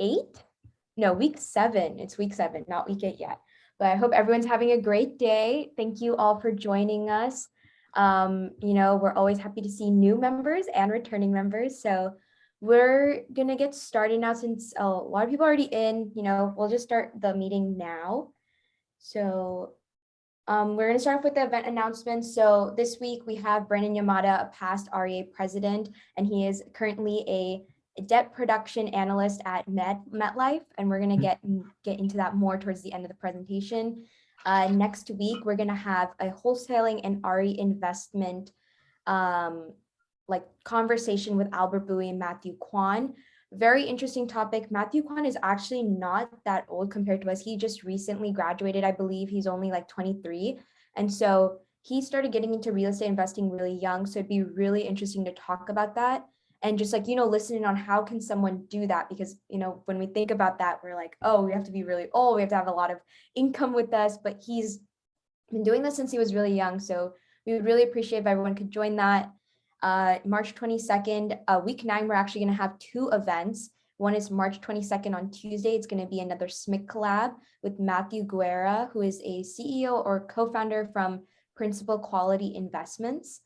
8? No, week 7. It's week 7, not week 8 yet. But I hope everyone's having a great day. Thank you all for joining us. We're always happy to see new members and returning members. So we're gonna get started now since a lot of people are already in. We'll just start the meeting now. So we're going to start off with the event announcements. So this week we have Brandon Yamada, a past REA president, and he is currently a debt production analyst at MetLife, and we're going to get into that more towards the end of the presentation. Next week, we're going to have a wholesaling and RE investment conversation with Albert Bowie and Matthew Kwan. Very interesting topic. Matthew Kwan is actually not that old compared to us. He just recently graduated. I believe he's only like 23. And so he started getting into real estate investing really young. So it'd be really interesting to talk about that. And just listening on how can someone do that? Because, when we think about that, we're like, oh, we have to be really old. We have to have a lot of income with us. But he's been doing this since he was really young. So we would really appreciate if everyone could join that. March 22nd, week 9, we're actually going to have 2 events. One is March 22nd on Tuesday. It's going to be another SMIC collab with Matthew Guerra, who is a CEO or co-founder from Principal Quality Investments.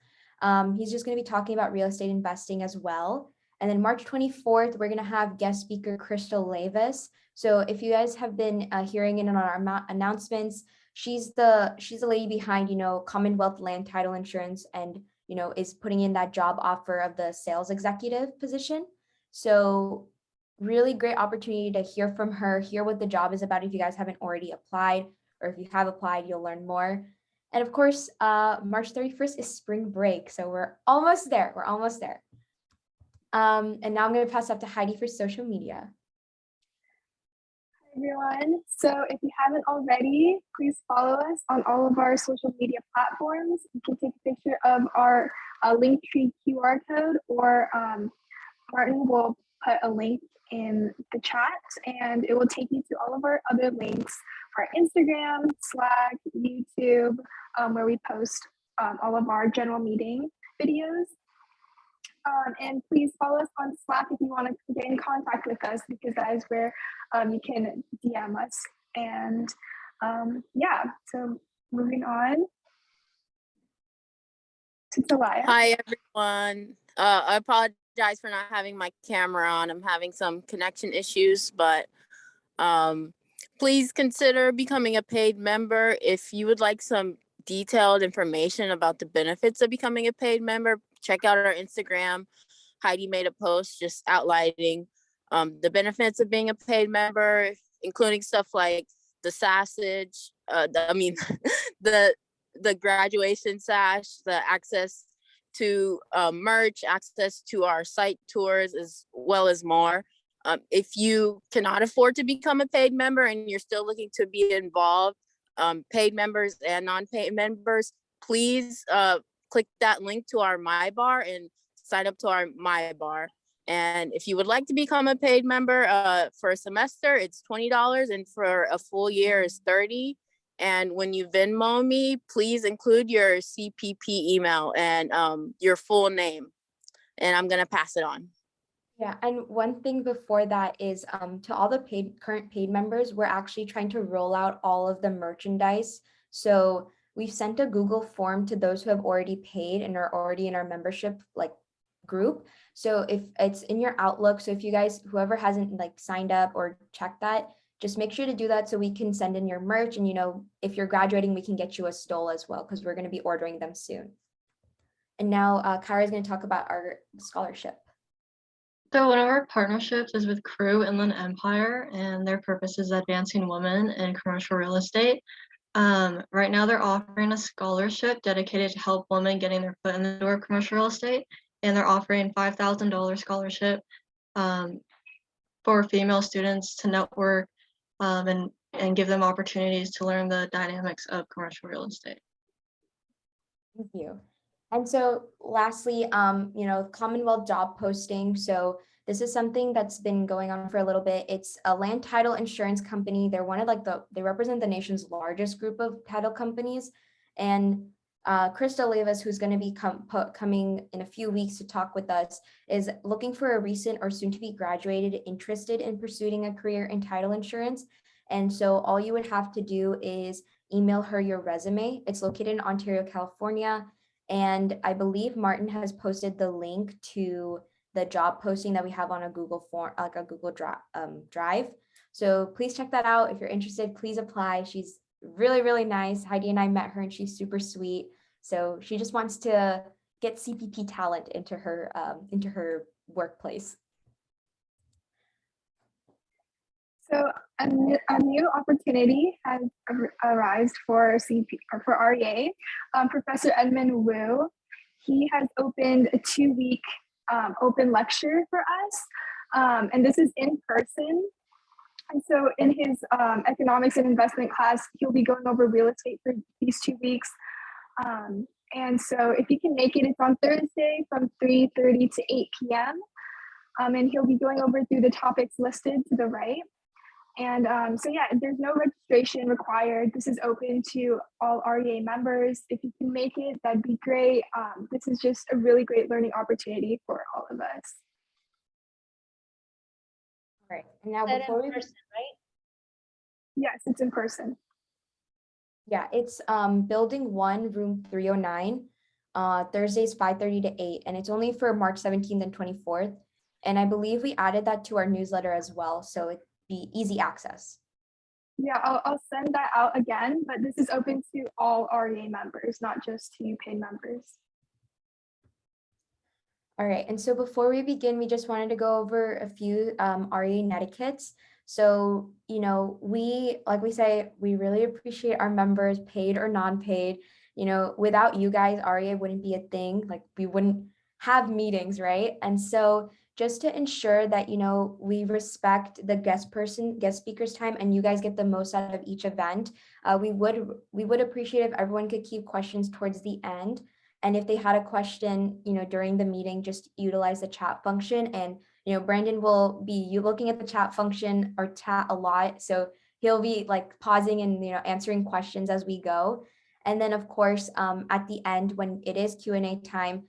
He's just going to be talking about real estate investing as well. And then March 24th, we're going to have guest speaker Crystal Levis. So if you guys have been hearing in on our announcements, she's the lady behind, Commonwealth Land Title Insurance and is putting in that job offer of the sales executive position. So really great opportunity to hear from her, hear what the job is about if you guys haven't already applied, or if you have applied, you'll learn more. And of course, March 31st is spring break. So we're almost there. And now I'm going to pass up to Heidi for social media. Everyone. So if you haven't already, please follow us on all of our social media platforms. You can take a picture of our Linktree QR code, or Martin will put a link in the chat and it will take you to all of our other links for Instagram, Slack, YouTube, where we post all of our general meeting videos. And please follow us on Slack if you want to get in contact with us, because that is where you can DM us. And so moving on to Talaya. Hi, everyone. I apologize for not having my camera on. I'm having some connection issues, but please consider becoming a paid member. If you would like some detailed information about the benefits of becoming a paid member, check out our Instagram. Heidi made a post just outlining the benefits of being a paid member, including stuff like the sausage, the graduation sash, the access to merch, access to our site tours, as well as more. If you cannot afford to become a paid member and you're still looking to be involved, paid members and non-paid members, please click that link to our My Bar and sign up to our My Bar. And if you would like to become a paid member, for a semester, it's $20, and for a full year is $30. And when you Venmo me, please include your CPP email and your full name. And I'm gonna pass it on. Yeah, and one thing before that is to all the current paid members, we're actually trying to roll out all of the merchandise. So we've sent a Google form to those who have already paid and are already in our membership group. So if it's in your Outlook, so if you guys, whoever hasn't signed up or checked that, just make sure to do that so we can send in your merch. And if you're graduating, we can get you a stole as well, because we're going to be ordering them soon. And now Kyra is going to talk about our scholarship. So one of our partnerships is with Crew Inland Empire, and their purpose is advancing women in commercial real estate. Right now they're offering a scholarship dedicated to help women getting their foot in the door of commercial real estate, and they're offering $5,000 scholarship for female students to network and give them opportunities to learn the dynamics of commercial real estate. Thank you. And so lastly, Commonwealth job posting. So this is something that's been going on for a little bit. It's a land title insurance company. They're one of they represent the nation's largest group of title companies. And Krista Levis, who's going to be coming in a few weeks to talk with us, is looking for a recent or soon to be graduated interested in pursuing a career in title insurance. And so all you would have to do is email her your resume. It's located in Ontario, California. And I believe Martin has posted the link to the job posting that we have on a Google form, like a Google Drive. So please check that out. If you're interested, please apply. She's really, really nice. Heidi and I met her and she's super sweet. So she just wants to get CPP talent into her workplace. So a new opportunity has arisen for CP or for REA. Professor Edmund Wu, he has opened a 2-week open lecture for us, and this is in person. And so in his economics and investment class, he'll be going over real estate for these 2 weeks. And so if you can make it, it's on Thursday from 3:30 to 8 p.m. And he'll be going over through the topics listed to the right. And so yeah, there's no registration required. This is open to all REA members. If you can make it, that'd be great. This is just a really great learning opportunity for all of us. All right, and now That before in we person, right? Yes, it's in person. Yeah, it's building 1, room 309, Thursdays 5:30 to 8, and it's only for March 17th and 24th. And I believe we added that to our newsletter as well, so it'd be easy access. Yeah, I'll send that out again, but this is open to all REA members, not just to paid members. All right, and so before we begin, we just wanted to go over a few REA netiquettes. So, you know, like we say, we really appreciate our members, paid or non-paid. You know, without you guys, REA wouldn't be a thing. Like we wouldn't have meetings, right? And so just to ensure that, you know, we respect the guest speaker's time and you guys get the most out of each event, we would appreciate if everyone could keep questions towards the end. And if they had a question, you know, during the meeting, just utilize the chat function. And, you know, Brandon will be looking at the chat function or chat a lot. So he'll be like pausing and, you know, answering questions as we go. And then of course, at the end, when it is Q&A time,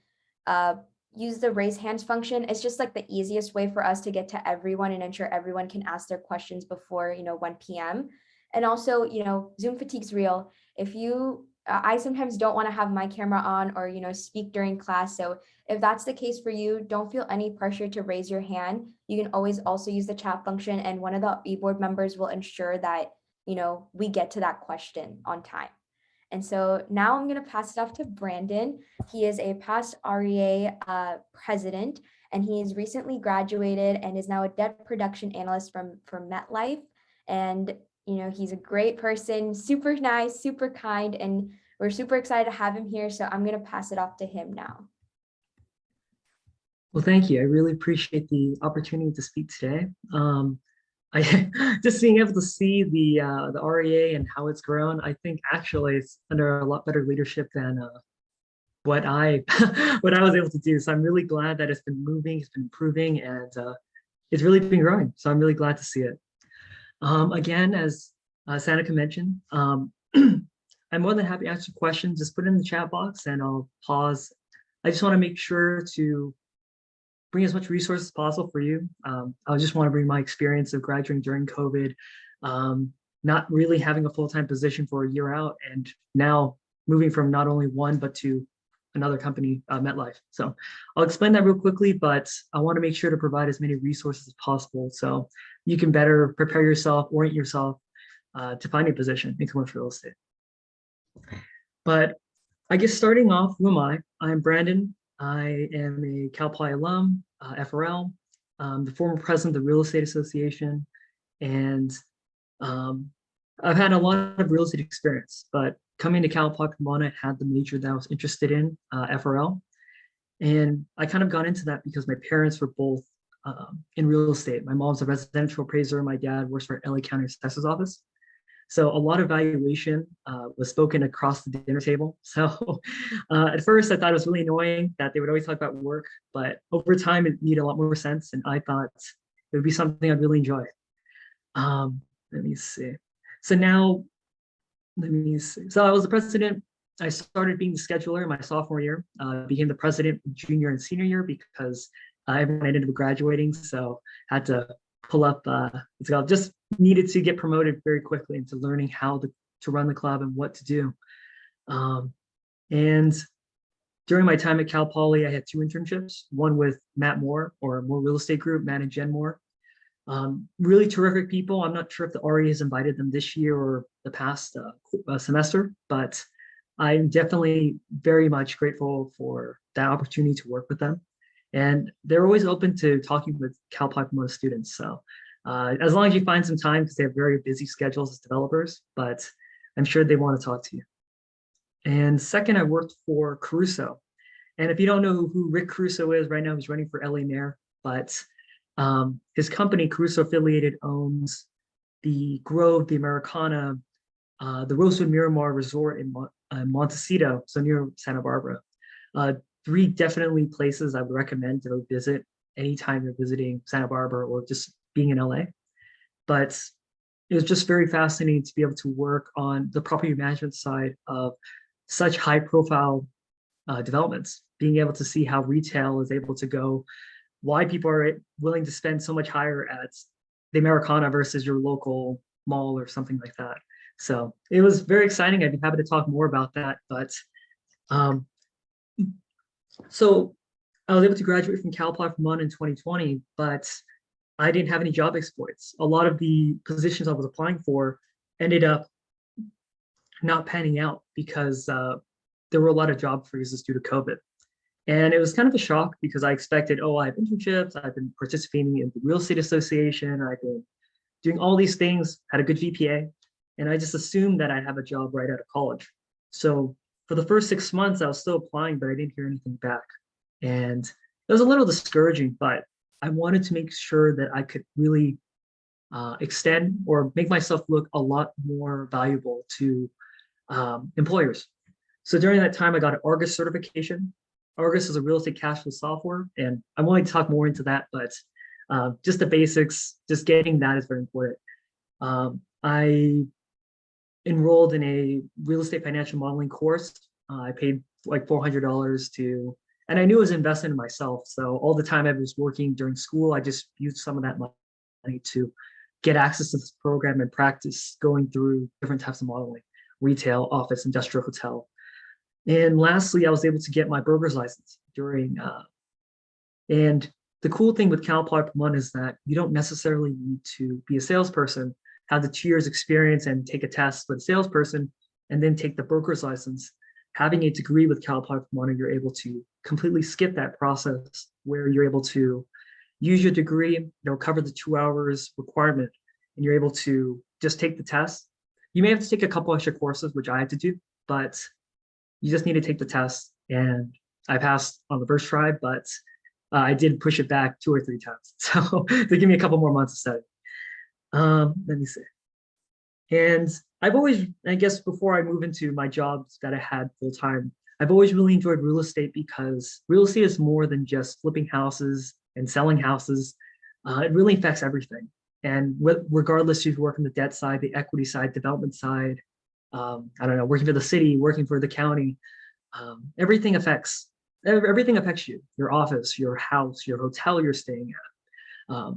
use the raise hands function. It's just like the easiest way for us to get to everyone and ensure everyone can ask their questions before, you know, 1 p.m. And also, you know, Zoom fatigue's real. If you I sometimes don't want to have my camera on or, you know, speak during class. So if that's the case for you, don't feel any pressure to raise your hand. You can always also use the chat function and one of the e-board members will ensure that, you know, we get to that question on time. And so now I'm going to pass it off to Brandon. He is a past REA president, and he is recently graduated and is now a debt production analyst from MetLife. And you know, he's a great person, super nice, super kind, and we're super excited to have him here. So I'm going to pass it off to him now. Well, thank you. I really appreciate the opportunity to speak today. I just being able to see the REA and how it's grown. I think actually it's under a lot better leadership than what I was able to do. So I'm really glad that it's been moving, it's been improving, and it's really been growing. So I'm really glad to see it. Again, as Sanika mentioned, I'm more than happy to answer questions. Just put it in the chat box and I'll pause. I just want to make sure to bring as much resources as possible for you. I just want to bring my experience of graduating during COVID, not really having a full-time position for a year out, and now moving from not only one, but to another company, MetLife. So I'll explain that real quickly, but I want to make sure to provide as many resources as possible so you can better prepare yourself, orient yourself to find a position in commercial real estate. But I guess starting off, who am I? I'm Brandon. I am a Cal Poly alum, FRL, the former president of the Real Estate Association, and I've had a lot of real estate experience, but coming to Poly Pomona, I had the major that I was interested in, FRL. And I kind of got into that because my parents were both in real estate. My mom's a residential appraiser. My dad works for LA County Assessor's Office. So a lot of valuation was spoken across the dinner table. So at first I thought it was really annoying that they would always talk about work, but over time it made a lot more sense. And I thought it would be something I'd really enjoy. Let me see. So now, let me see. So I was the president I started being the scheduler in my sophomore year, became the president junior and senior year because everyone ended up graduating. So had to pull up, just needed to get promoted very quickly into learning how to run the club and what to do. And during my time at Cal Poly, I had 2 internships, one with Matt Moore or Moore Real Estate Group, Matt and Jen Moore. Really terrific people. I'm not sure if the RE has invited them this year or the past semester, but I'm definitely very much grateful for that opportunity to work with them. And they're always open to talking with Cal Poly Pomona students. So as long as you find some time, because they have very busy schedules as developers, but I'm sure they want to talk to you. And second, I worked for Caruso. And if you don't know who Rick Caruso is, right now he's running for LA mayor, but his company, Caruso Affiliated, owns the Grove, the Americana, the Rosewood Miramar Resort in Montecito, so near Santa Barbara. 3 definitely places I would recommend to visit anytime you're visiting Santa Barbara or just being in LA. But it was just very fascinating to be able to work on the property management side of such high profile developments, being able to see how retail is able to go, why people are willing to spend so much higher at the Americana versus your local mall or something like that. So it was very exciting. I'd be happy to talk more about that. But so I was able to graduate from Cal Poly Pomona in 2020, but I didn't have any job exploits. A lot of the positions I was applying for ended up not panning out because there were a lot of job freezes due to COVID. And it was kind of a shock because I expected, oh, I have internships, I've been participating in the real estate association, I've been doing all these things, had a good GPA, and I just assumed that I'd have a job right out of college. So for the first 6 months, I was still applying, but I didn't hear anything back. And it was a little discouraging, but I wanted to make sure that I could really extend or make myself look a lot more valuable to employers. So during that time, I got an Argus certification. Argus is a real estate cash flow software, and I'm willing to talk more into that, but just the basics, just getting that is very important. I enrolled in a real estate financial modeling course. I paid like $400 to, and I knew it was invested in myself. So all the time I was working during school, I just used some of that money to get access to this program and practice going through different types of modeling, retail, office, industrial, hotel. And lastly, I was able to get my broker's license during, and the cool thing with Cal Poly Pomona is that you don't necessarily need to be a salesperson, have the 2 years experience and take a test with a salesperson, and then take the broker's license. Having a degree with Cal Poly Pomona, you're able to completely skip that process where you're able to use your degree, cover the 2 hours requirement, and you're able to just take the test. You may have to take a couple extra courses, which I had to do, but you just need to take the test. And I passed on the first try, but I did push it back 2 or 3 times. So they give me a couple more months of study. Let me see. And I've always, I guess before I move into my jobs that I had full time, I've always really enjoyed real estate because real estate is more than just flipping houses and selling houses. It really affects everything. And regardless if you work on the debt side, the equity side, development side, I don't know, working for the city, working for the county, everything affects you, your office, your house, your hotel you're staying at.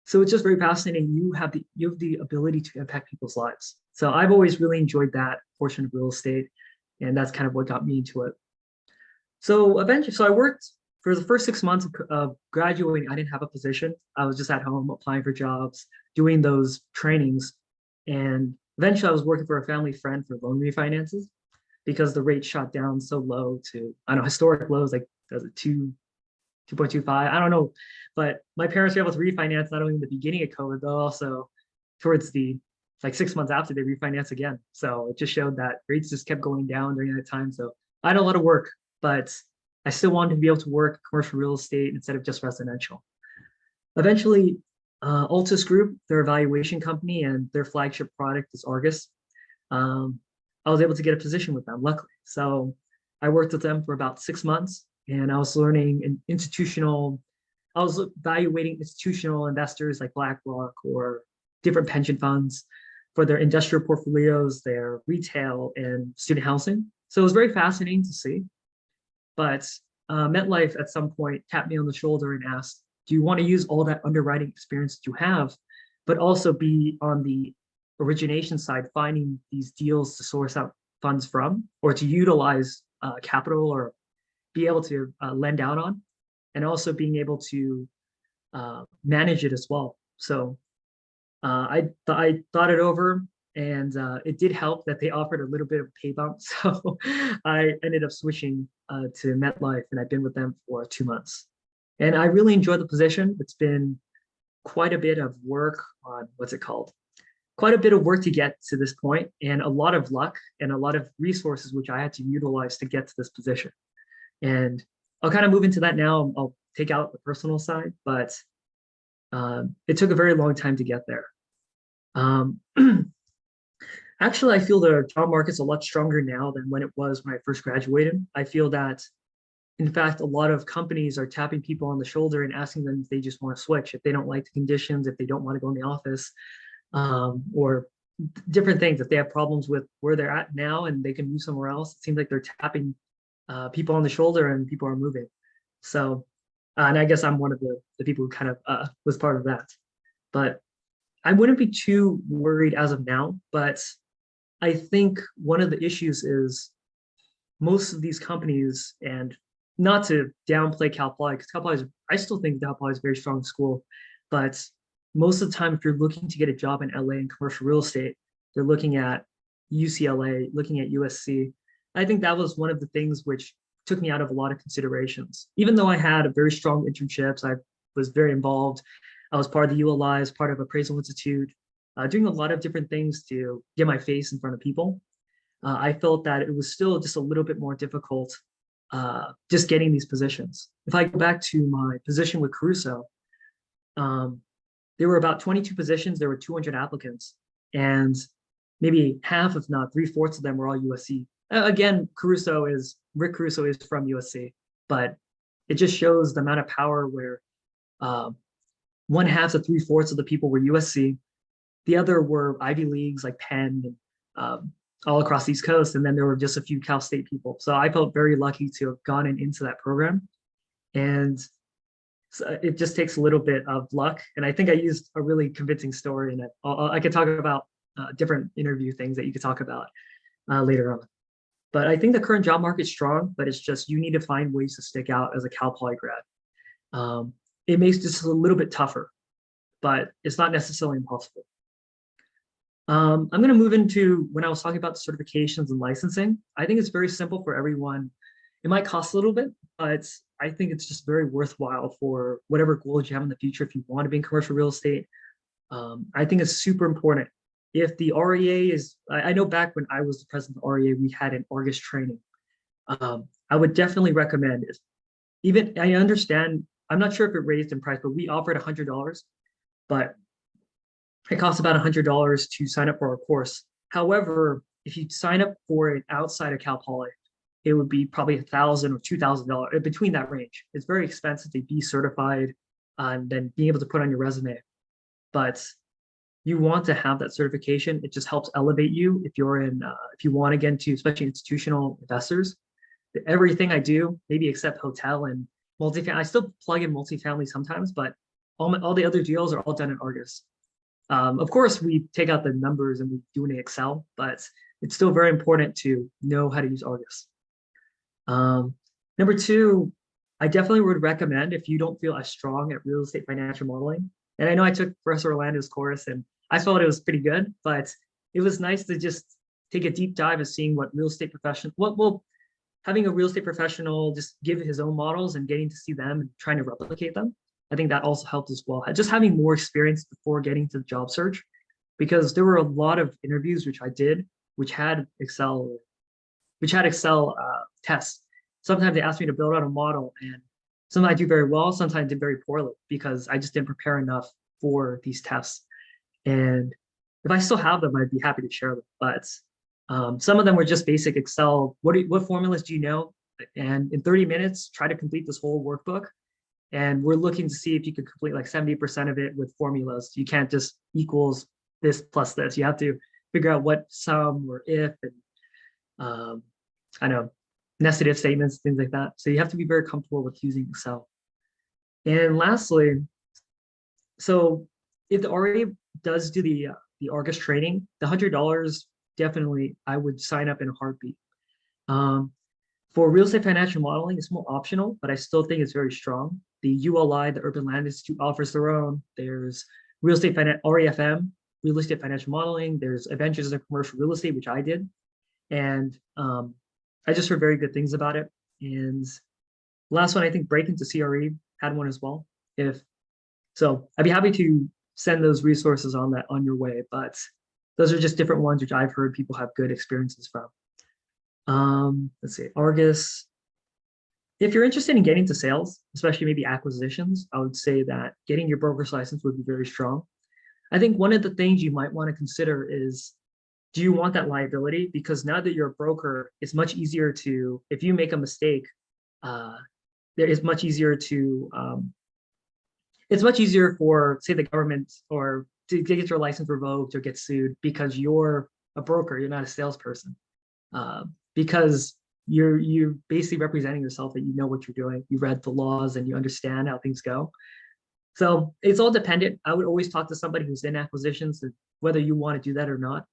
So it's just very fascinating. You have the ability to impact people's lives. So I've always really enjoyed that portion of real estate, and that's kind of what got me into it. So eventually, I worked for the first 6 months of graduating. I didn't have a position. I was just at home applying for jobs, doing those trainings, and eventually I was working for a family friend for loan refinances because the rate shot down so low to, I don't know, historic lows, like 2.25, I don't know. But my parents were able to refinance not only in the beginning of COVID, but also towards the, like 6 months after they refinanced again. So it just showed that rates just kept going down during that time. So I had a lot of work, but I still wanted to be able to work commercial real estate instead of just residential. Eventually, Altus Group, their evaluation company, and their flagship product is Argus. I was able to get a position with them, luckily. So I worked with them for about 6 months, and I was learning I was evaluating institutional investors like BlackRock or different pension funds for their industrial portfolios, their retail and student housing. So it was very fascinating to see. But MetLife at some point tapped me on the shoulder and asked, do you want to use all that underwriting experience that you have, but also be on the origination side, finding these deals to source out funds from, or to utilize capital or be able to lend out on, and also being able to manage it as well. So I thought it over, and it did help that they offered a little bit of pay bump. So I ended up switching to MetLife, and I've been with them for 2 months. And I really enjoy the position. It's been quite a bit of work on, what's it called? Quite a bit of work to get to this point, and a lot of luck and a lot of resources which I had to utilize to get to this position. And I'll kind of move into that now. I'll take out the personal side, but it took a very long time to get there. Actually, I feel the job market's a lot stronger now than when it was when I first graduated. I feel that, in fact, a lot of companies are tapping people on the shoulder and asking them if they just want to switch, if they don't like the conditions, if they don't want to go in the office, or different things, if they have problems with where they're at now and they can move somewhere else. It seems like they're tapping people on the shoulder and people are moving. So, and I guess I'm one of the people who kind of was part of that. But I wouldn't be too worried as of now, but I think one of the issues is most of these companies, and not to downplay Cal Poly, because Cal Poly is, I still think Cal Poly is a very strong school, but most of the time, if you're looking to get a job in LA in commercial real estate, they're looking at UCLA, looking at USC. I think that was one of the things which took me out of a lot of considerations. Even though I had a very strong internships, I was very involved. I was part of the ULI, I was part of Appraisal Institute, doing a lot of different things to get my face in front of people. I felt that it was still just a little bit more difficult just getting these positions. If I go back to my position with Caruso, there were about 22 positions, there were 200 applicants, and maybe half, if not 3/4 of them were all USC. Again, Rick Caruso is from USC, but it just shows the amount of power where 1/2 to 3/4 of the people were USC. The other were Ivy Leagues like Penn and all across the East Coast. And then there were just a few Cal State people. So I felt very lucky to have gotten into that program. And so it just takes a little bit of luck. And I think I used a really convincing story, and I could talk about different interview things that you could talk about later on. But I think the current job market's strong, but it's just you need to find ways to stick out as a Cal Poly grad. It makes this a little bit tougher, but it's not necessarily impossible. I'm going to move into when I was talking about the certifications and licensing. I think it's very simple for everyone. It might cost a little bit, but I think it's just very worthwhile for whatever goals you have in the future. If you want to be in commercial real estate, I think it's super important. If the REA is, I know back when I was the president of the REA, we had an Argus training. I would definitely recommend it. Even, I understand, I'm not sure if it raised in price, but we offered $100, but it costs about $100 to sign up for our course. However, if you sign up for it outside of Cal Poly, it would be probably $1,000 or $2,000, between that range. It's very expensive to be certified and then being able to put on your resume. But you want to have that certification. It just helps elevate you if you're in, if you want to get into, especially institutional investors. Everything I do, maybe except hotel and multifamily, I still plug in multifamily sometimes, but all the other deals are all done in Argus. Of course, we take out the numbers and we do it in Excel, but it's still very important to know how to use Argus. Number two, I definitely would recommend if you don't feel as strong at real estate financial modeling. And I know I took Professor Orlando's course and I felt it was pretty good, but it was nice to just take a deep dive of seeing what real estate professional, having a real estate professional just give his own models and getting to see them and trying to replicate them. I think that also helped as well. Just having more experience before getting to the job search, because there were a lot of interviews which I did, which had Excel tests. Sometimes they asked me to build out a model, and sometimes I do very well, sometimes I did very poorly because I just didn't prepare enough for these tests. And if I still have them, I'd be happy to share them. But some of them were just basic Excel. What formulas do you know? And in 30 minutes, try to complete this whole workbook. And we're looking to see if you could complete like 70% of it with formulas. You can't just equals this plus this. You have to figure out what sum or if. And I know, nested if statements, things like that. So you have to be very comfortable with using Excel. And lastly, so if the RA does do the Argus training, the $100 definitely I would sign up in a heartbeat. Um, for real estate financial modeling, it's more optional, but I still think it's very strong. The ULI, the Urban Land Institute, offers their own. There's real estate RAFM, real estate financial modeling. There's Adventures in Commercial Real Estate, which I did, and I just heard very good things about it. And last one, I think Break Into CRE had one as well. If so, I'd be happy to send those resources on your way, but those are just different ones which I've heard people have good experiences from. Let's see, Argus. If you're interested in getting to sales, especially maybe acquisitions, I would say that getting your broker's license would be very strong. I think one of the things you might want to consider is, do you want that liability? Because now that you're a broker, it's much easier to, if you make a mistake, there is much easier to, it's much easier for, say, the government or to get your license revoked or get sued because you're a broker, you're not a salesperson. Because you're basically representing yourself that you know what you're doing, you read the laws and you understand how things go. So it's all dependent. I would always talk to somebody who's in acquisitions, and whether you want to do that or not.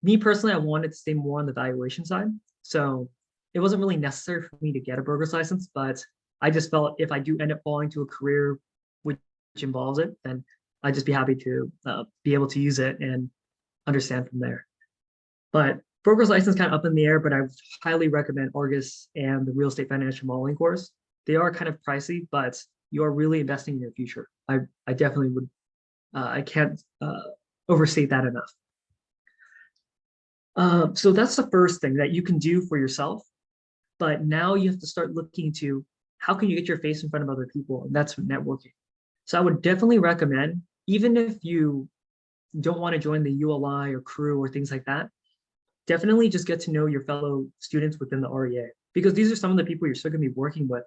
Me personally, I wanted to stay more on the valuation side. So it wasn't really necessary for me to get a broker's license, but I just felt if I do end up falling to a career which involves it, then I'd just be happy to be able to use it and understand from there. But broker's license kind of up in the air, but I highly recommend Argus and the real estate financial modeling course. They are kind of pricey, but you are really investing in your future. I definitely would, I can't overstate that enough. So that's the first thing that you can do for yourself. But now you have to start looking to how can you get your face in front of other people, and that's networking. So I would definitely recommend, even if you don't want to join the ULI or crew or things like that, definitely just get to know your fellow students within the REA, because these are some of the people you're still going to be working with.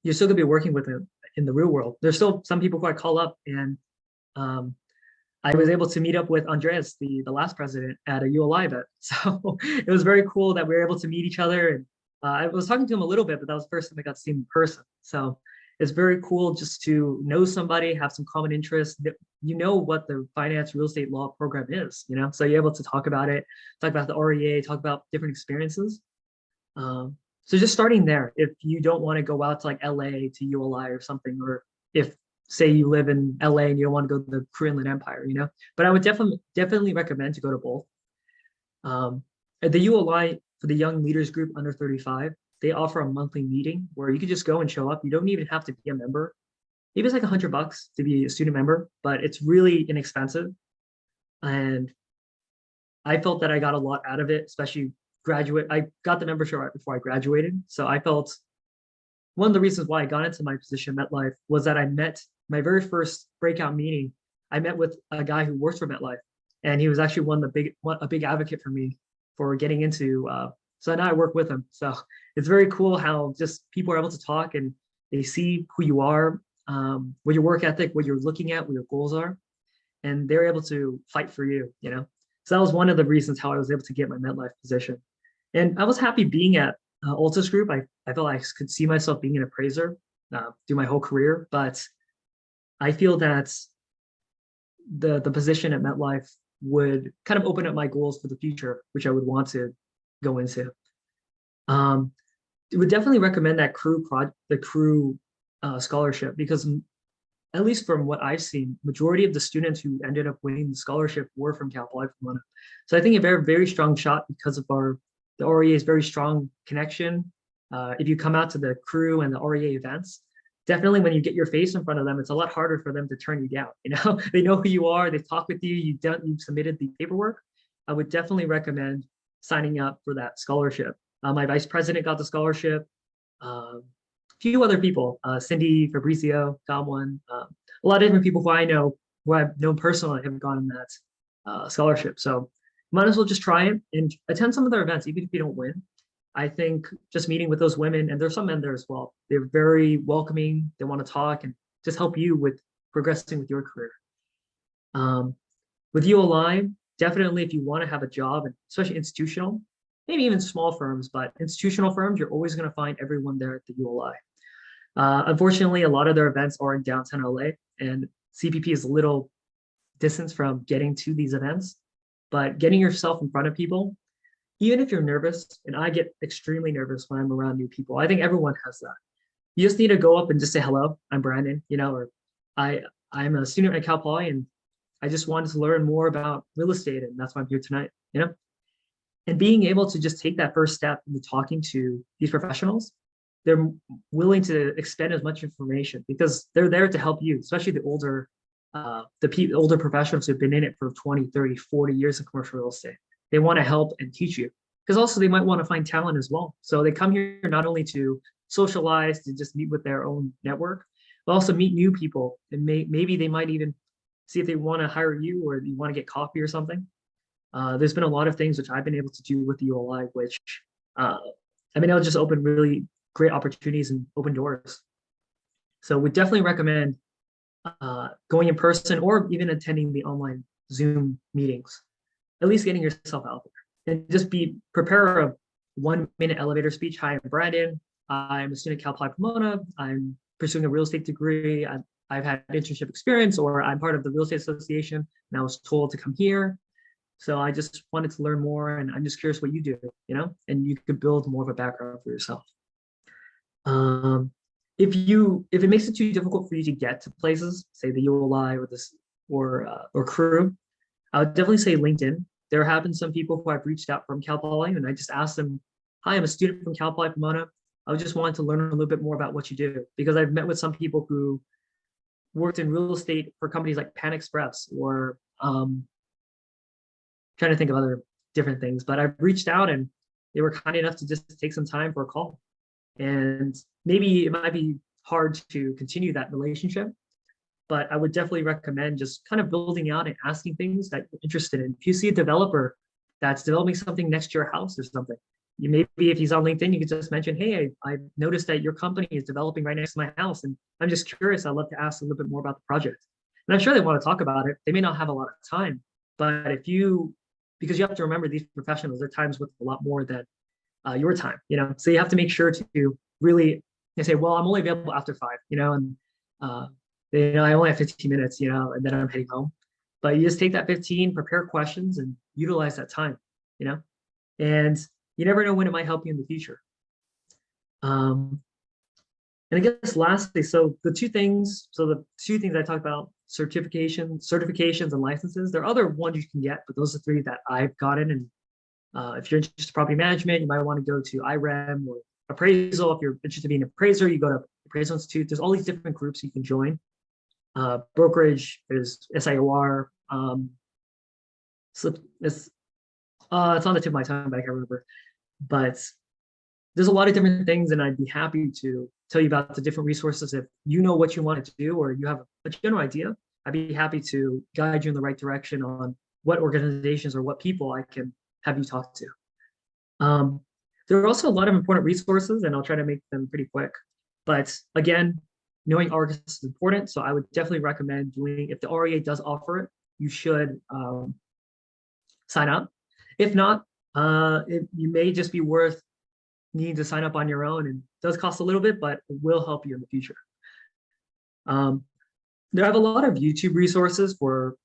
You're still going to be working with in the real world. There's still some people who I call up, and I was able to meet up with Andreas, the last president, at a ULI event. So it was very cool that we were able to meet each other. And I was talking to him a little bit, but that was the first time I got to see him in person. So it's very cool just to know somebody, have some common interests. You know what the finance real estate law program is, you know, so you're able to talk about it, talk about the REA, talk about different experiences. So just starting there, if you don't want to go out to like LA to ULI or something, or if say you live in LA and you don't want to go to the Korean Empire, you know, but I would definitely recommend to go to both. At the ULI for the young leaders group under 35, they offer a monthly meeting where you can just go and show up. You don't even have to be a member. Maybe it's like $100 to be a student member, but it's really inexpensive. And I felt that I got a lot out of it, especially I got the membership right before I graduated. So I felt one of the reasons why I got into my position at MetLife was that I met my very first breakout meeting. I met with a guy who works for MetLife, and he was actually a big advocate for me for getting into. So now I work with him. So it's very cool how just people are able to talk and they see who you are, what your work ethic, what you're looking at, what your goals are, and they're able to fight for you. You know, so that was one of the reasons how I was able to get my MetLife position, and I was happy being at Altus Group. I felt I could see myself being an appraiser through my whole career, but I feel that the position at MetLife would kind of open up my goals for the future, which I would want to go into. Would definitely recommend that the crew scholarship, because at least from what I've seen, majority of the students who ended up winning the scholarship were from Poly Pomona. So I think a very, very strong shot because of the REA's very strong connection. If you come out to the crew and the REA events, definitely when you get your face in front of them, it's a lot harder for them to turn you down. You know, they know who you are, they've talked with you, you've submitted the paperwork. I would definitely recommend signing up for that scholarship. My vice president got the scholarship. A few other people, Cindy Fabrizio got one. A lot of different people who I know, who I've known personally, have gotten that scholarship. So might as well just try it and attend some of their events, even if you don't win. I think just meeting with those women, and there's some men there as well, they're very welcoming. They want to talk and just help you with progressing with your career. With ULI, definitely if you want to have a job, and especially institutional, maybe even small firms, but institutional firms, you're always going to find everyone there at the ULI. Unfortunately, a lot of their events are in downtown LA, and CPP is a little distance from getting to these events. But getting yourself in front of people, even if you're nervous, and I get extremely nervous when I'm around new people. I think everyone has that. You just need to go up and just say, hello, I'm Brandon, or I'm a student at Cal Poly, and I just wanted to learn more about real estate, and that's why I'm here tonight. And being able to just take that first step into talking to these professionals, they're willing to expend as much information because they're there to help you, especially the older professionals who've been in it for 20, 30, 40 years in commercial real estate. They want to help and teach you because also they might want to find talent as well. So they come here not only to socialize, to just meet with their own network, but also meet new people. And maybe they might even see if they want to hire you or you want to get coffee or something. There's been a lot of things which I've been able to do with the ULI, which it'll just open really great opportunities and open doors. So we definitely recommend going in person or even attending the online Zoom meetings, at least getting yourself out there and just prepare a 1-minute elevator speech. Hi, I'm Brandon. I'm a student at Cal Poly Pomona. I'm pursuing a real estate degree. I've had internship experience, or I'm part of the real estate association and I was told to come here. So I just wanted to learn more, and I'm just curious what you do, and you could build more of a background for yourself. If it makes it too difficult for you to get to places, say the ULI or Crew, I would definitely say LinkedIn. There have been some people who I've reached out from Cal Poly, and I just asked them, hi, I'm a student from Cal Poly Pomona. I just wanted to learn a little bit more about what you do, because I've met with some people who worked in real estate for companies like Pan Express or trying to think of other different things, but I've reached out and they were kind enough to just take some time for a call. And maybe it might be hard to continue that relationship, but I would definitely recommend just kind of building out and asking things that you're interested in. If you see a developer that's developing something next to your house or something, maybe if he's on LinkedIn, you could just mention, hey, I noticed that your company is developing right next to my house, and I'm just curious. I'd love to ask a little bit more about the project. And I'm sure they want to talk about it. They may not have a lot of time, but because you have to remember these professionals, their time's worth a lot more than your time, so you have to make sure to really say, well, I'm only available after 5, and I only have 15 minutes, and then I'm heading home. But you just take that 15, prepare questions, and utilize that time, and you never know when it might help you in the future. And I guess lastly, the two things I talked about, certifications and licenses. There are other ones you can get, but those are 3 that I've gotten. And if you're interested in property management, you might want to go to IREM or appraisal. If you're interested in being an appraiser, you go to Appraisal Institute. There's all these different groups you can join. Brokerage, there's SIOR. So it's on the tip of my tongue, but I can't remember. But there's a lot of different things, and I'd be happy to tell you about the different resources. If you know what you want to do or you have a general idea, I'd be happy to guide you in the right direction on what organizations or what people I can have you talk to. There are also a lot of important resources, and I'll try to make them pretty quick. But again, knowing Argus is important, so I would definitely recommend if the REA does offer it, you should sign up. If not, you may just be worth needing to sign up on your own, and it does cost a little bit, but it will help you in the future. There have a lot of YouTube resources for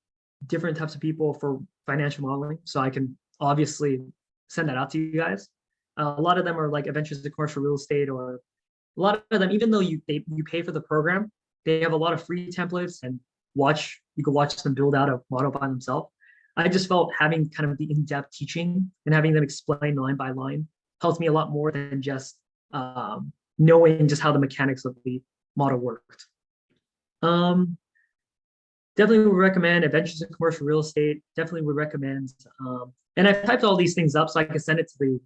different types of people for financial modeling, so I can obviously send that out to you guys. A lot of them are like Adventures in Commercial Real Estate, or a lot of them, even though you pay for the program, they have a lot of free templates, and you can watch them build out a model by themselves. I just felt having kind of the in-depth teaching and having them explain line by line helps me a lot more than just knowing just how the mechanics of the model worked. Definitely would recommend Adventures in Commercial Real Estate. Definitely would recommend, and I've typed all these things up so I can send it to the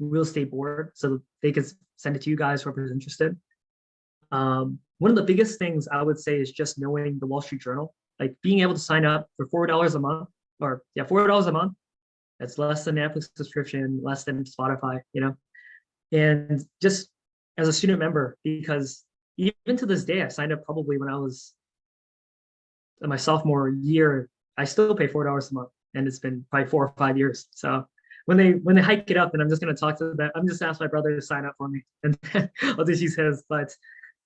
real estate board so they could send it to you guys, whoever's interested. One of the biggest things I would say is just knowing the Wall Street Journal, like being able to sign up for $4 a month, $4 a month. That's less than Netflix subscription, less than Spotify, and just as a student member, because even to this day, I signed up probably when I was in my sophomore year. I still pay $4 a month, and it's been probably 4 or 5 years. So when they hike it up, then I'm just gonna talk to them. I'm just ask my brother to sign up for me, and I'll do she says. But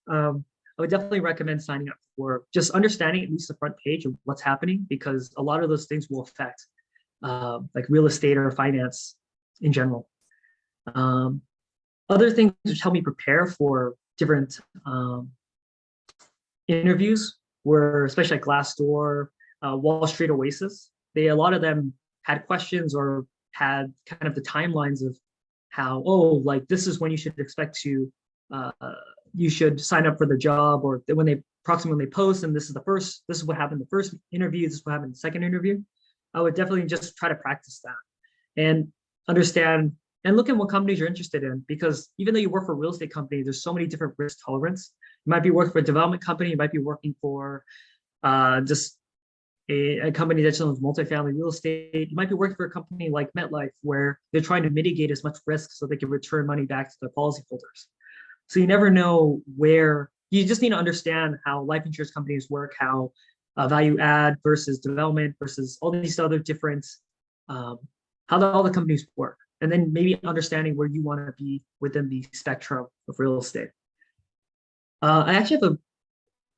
I would definitely recommend signing up for just understanding at least the front page of what's happening, because a lot of those things will affect like real estate or finance in general. Um, Other things which help me prepare for different interviews were especially like Glassdoor, Wall Street Oasis. A lot of them had questions or had kind of the timelines of how, oh, like this is when you should expect to, uh, you should sign up for the job, or when they approximately when they post, and this is what happened the first interview, this is what happened the second interview. I would definitely just try to practice that and understand and look at what companies you're interested in, because even though you work for a real estate company, there's so many different risk tolerance. You might be working for a development company, you might be working for just a company that owns multifamily real estate. You might be working for a company like MetLife, where they're trying to mitigate as much risk so they can return money back to their policyholders. So you never know where, you just need to understand how life insurance companies work, how value add versus development versus all these other different, how all the companies work. And then maybe understanding where you want to be within the spectrum of real estate. I actually have a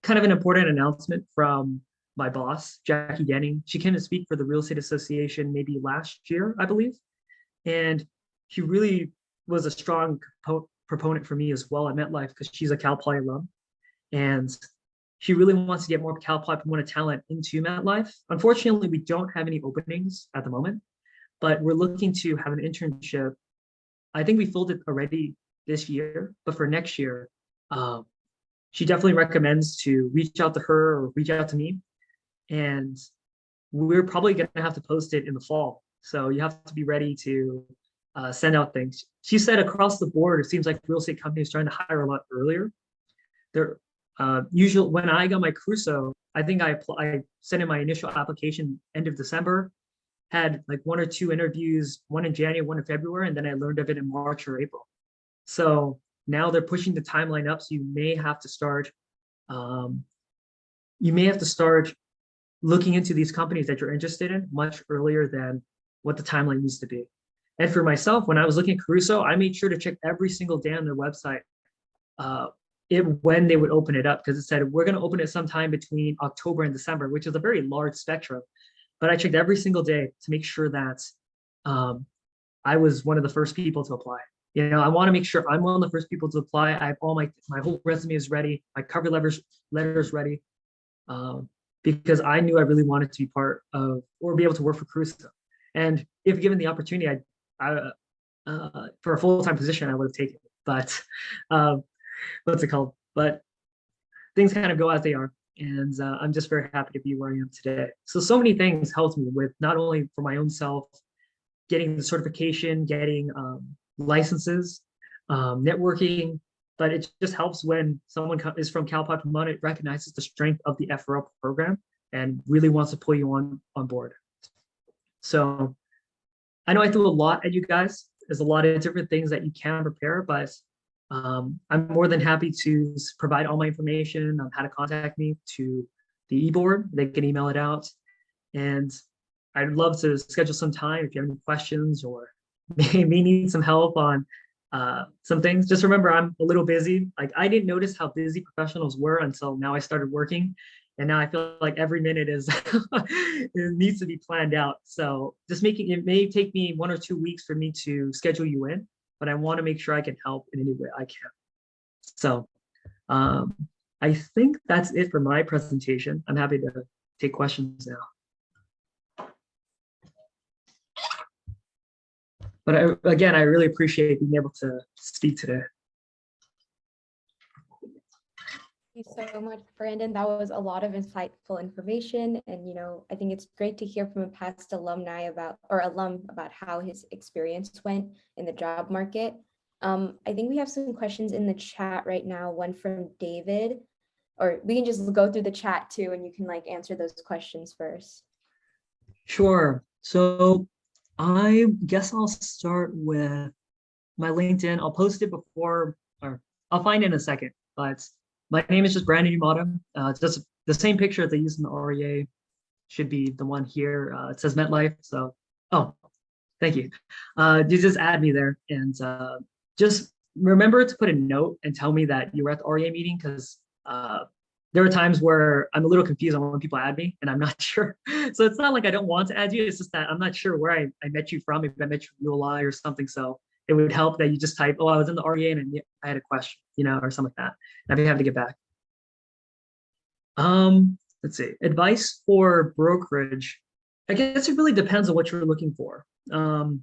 kind of an important announcement from my boss, Jackie Denning. She came to speak for the Real Estate Association maybe last year, I believe. And she really was a strong proponent for me as well at MetLife, because she's a Cal Poly alum. And she really wants to get more Cal Poly Pomona talent into MetLife. Unfortunately, we don't have any openings at the moment, but we're looking to have an internship. I think we filled it already this year, but for next year, she definitely recommends to reach out to her or reach out to me. And we're probably going to have to post it in the fall. So you have to be ready to send out things. She said across the board, it seems like real estate companies are trying to hire a lot earlier. They're usually, when I got my Crusoe, I think I sent in my initial application end of December, had like 1 or 2 interviews, one in January, one in February, and then I learned of it in March or April. So now they're pushing the timeline up. So you may have to start, looking into these companies that you're interested in much earlier than what the timeline needs to be. And for myself, when I was looking at Caruso, I made sure to check every single day on their website when they would open it up, because it said we're going to open it sometime between October and December, which is a very large spectrum. But I checked every single day to make sure that I was one of the first people to apply. You know, I want to make sure I'm one of the first people to apply. I have all my whole resume is ready, my cover letters ready, because I knew I really wanted to be part of or be able to work for Crusoe. And if given the opportunity, for a full-time position, I would have taken it. But what's it called? But things kind of go as they are. And I'm just very happy to be where I am today. So many things helped me with, not only for my own self, getting the certification, getting licenses, networking, but it just helps when someone is from Cal Poly Pomona, it recognizes the strength of the FRL program and really wants to pull you on board. So I know I threw a lot at you guys. There's a lot of different things that you can prepare, but I'm more than happy to provide all my information on how to contact me to the e-board. They can email it out. And I'd love to schedule some time if you have any questions or may need some help on some things. Just remember, I'm a little busy. Like, I didn't notice how busy professionals were until now I started working. And now I feel like every minute is it needs to be planned out. So just it may take me 1 or 2 weeks for me to schedule you in, but I want to make sure I can help in any way I can. So I think that's it for my presentation. I'm happy to take questions now. But again, I really appreciate being able to speak today. Thank you so much, Brandon. That was a lot of insightful information. And, you know, I think it's great to hear from a past alum about how his experience went in the job market. I think we have some questions in the chat right now, one from David, or we can just go through the chat too, and you can like answer those questions first. Sure. So I guess I'll start with my LinkedIn. I'll post it before, or I'll find it in a second, but my name is just Brandon Yamada. It's just the same picture that they use in the REA should be the one here. It says MetLife. So, oh, Thank you. You just add me there, and just remember to put a note and tell me that you were at the REA meeting, because there are times where I'm a little confused on when people add me and I'm not sure. So it's not like I don't want to add you. It's just that I'm not sure where I met you from, if I met you from ULI or something. So it would help that you just type, oh, I was in the REA and I had a question, or something like that. And I'd be happy to get back. Let's see, advice for brokerage. I guess it really depends on what you're looking for.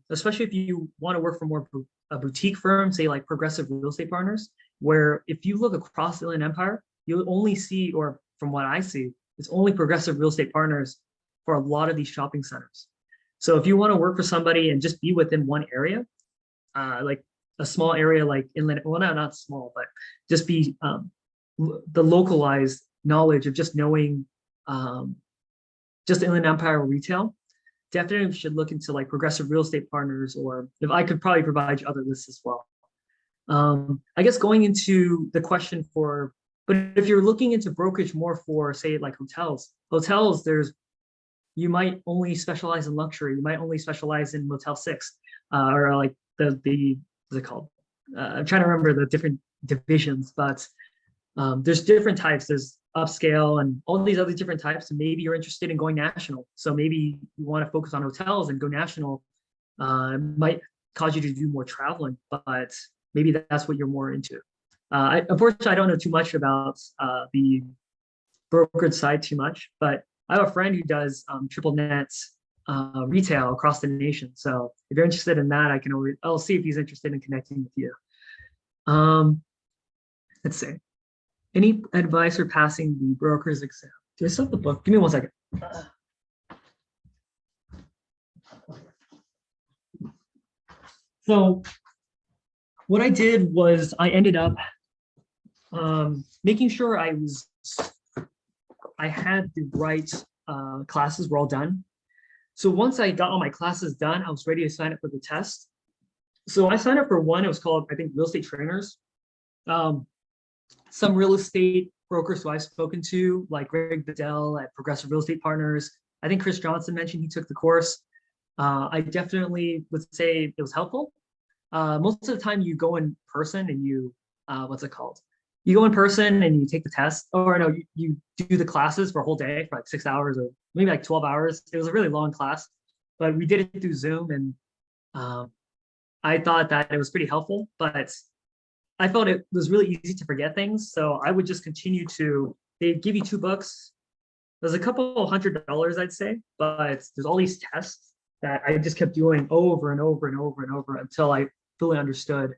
Especially if you want to work for more a boutique firm, say like Progressive Real Estate Partners, where if you look across the Inland Empire, you'll only see, or from what I see, it's only Progressive Real Estate Partners for a lot of these shopping centers. So if you want to work for somebody and just be within one area, like a small area like Inland, well, not small, but just be the localized knowledge of just knowing just Inland Empire retail, definitely should look into like Progressive Real Estate Partners, or if I could probably provide you other lists as well. I guess going into the question for, but if you're looking into brokerage more for, say, like hotels, you might only specialize in luxury. You might only specialize in Motel 6, or like the what's it called? I'm trying to remember the different divisions, but there's different types. There's upscale and all these other different types. And maybe you're interested in going national. So maybe you want to focus on hotels and go national. It might cause you to do more traveling, but maybe that's what you're more into. Unfortunately, I don't know too much about the brokerage side too much, but I have a friend who does triple nets retail across the nation. So if you're interested in that, I'll see if he's interested in connecting with you. Let's see. Any advice for passing the broker's exam? Do I still have the book? Give me 1 second. So what I did was I ended up making sure I had the right classes were all done. So once I got all my classes done, I was ready to sign up for the test. So I signed up for one. It was called, I think, Real Estate Trainers. Some real estate brokers who I've spoken to, like Greg Bedell at Progressive Real Estate Partners. I think Chris Johnson mentioned he took the course. I definitely would say it was helpful. Most of the time you go in person and you, what's it called? You go in person and you take the test, or no, you do the classes for a whole day for like 6 hours or maybe like 12 hours. It was a really long class, but we did it through Zoom, and I thought that it was pretty helpful, but I felt it was really easy to forget things. So I would just continue they give you 2 books. There's a couple $100, I'd say, but there's all these tests that I just kept doing over and over and over and over until I fully understood